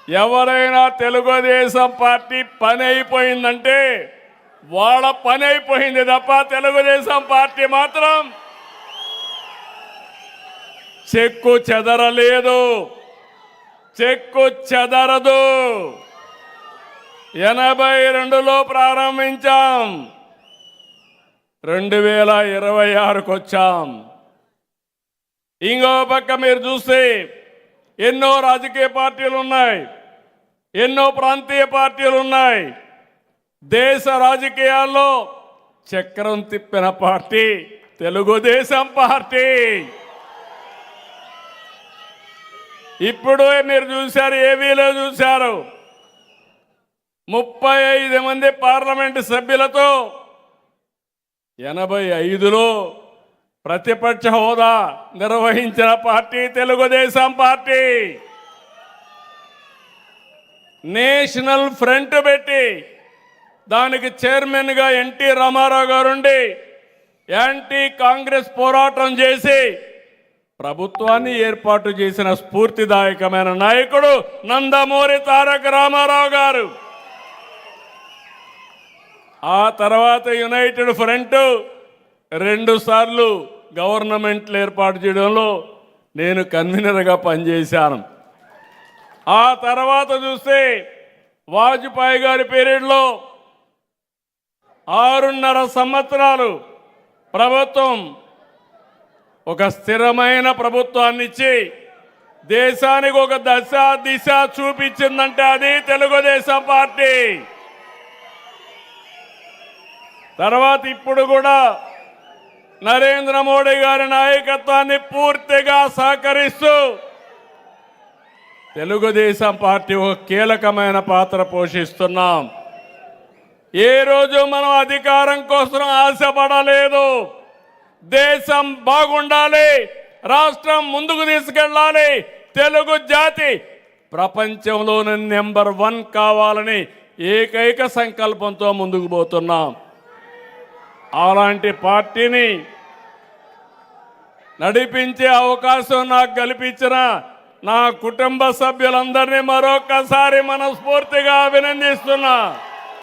ఎవరైనా తెలుగుదేశం పార్టీ పని అయిపోయిందంటే వాళ్ళ పని అయిపోయింది తప్ప తెలుగుదేశం పార్టీ మాత్రం చెక్కు చెదరలేదు, చెక్కు చెదరదు. 82లో ప్రారంభించాం, 2026కు వచ్చాం. ఇంకో పక్క మీరు చూస్తే ఎన్నో రాజకీయ పార్టీలు ఉన్నాయి, ఎన్నో ప్రాంతీయ పార్టీలు ఉన్నాయి. దేశ రాజకీయాల్లో చక్రం తిప్పిన పార్టీ తెలుగుదేశం పార్టీ. ఇప్పుడు మీరు చూశారు, ఏవీలో చూశారు, 35 మంది పార్లమెంటు సభ్యులతో 85లో ప్రతిపక్ష హోదా నిర్వహించిన party Telugu Desam party. National front పెట్టి దానికి చైర్మన్గా ఎన్టీ రామారావు గారుండి యాంటీ కాంగ్రెస్ పోరాటం చేసి ప్రభుత్వాన్ని ఏర్పాటు చేసిన స్ఫూర్తిదాయకమైన నాయకుడు నందమూరి తారక రామారావు గారు. ఆ తర్వాత యునైటెడ్ ఫ్రంట్ 2 సార్లు గవర్నమెంట్లు ఏర్పాటు చేయడంలో నేను కన్వీనర్గా పనిచేశాను. ఆ తర్వాత చూస్తే వాజ్పేయి గారి పీరియడ్లో 6.5 సంవత్సరాలు ప్రభుత్వం ఒక స్థిరమైన ప్రభుత్వాన్ని ఇచ్చి దేశానికి ఒక దశ దిశ చూపించిందంటే అది తెలుగుదేశం పార్టీ. తర్వాత ఇప్పుడు కూడా నరేంద్ర మోడీ గారి నాయకత్వాన్ని పూర్తిగా సహకరిస్తూ తెలుగుదేశం పార్టీ ఒక కీలకమైన పాత్ర పోషిస్తున్నాం. ఏ రోజు మనం అధికారం కోసం ఆశపడలేదు. దేశం బాగుండాలి, రాష్ట్రం ముందుకు తీసుకెళ్ళాలి, తెలుగు జాతి ప్రపంచంలోనే నెంబర్ 1 కావాలని ఏకైక సంకల్పంతో ముందుకు పోతున్నాం. అలాంటి పార్టీని నడిపించే అవకాశం నాకు కల్పించిన నా కుటుంబ సభ్యులందరినీ మరొకసారి మనస్ఫూర్తిగా అభినందిస్తున్నా.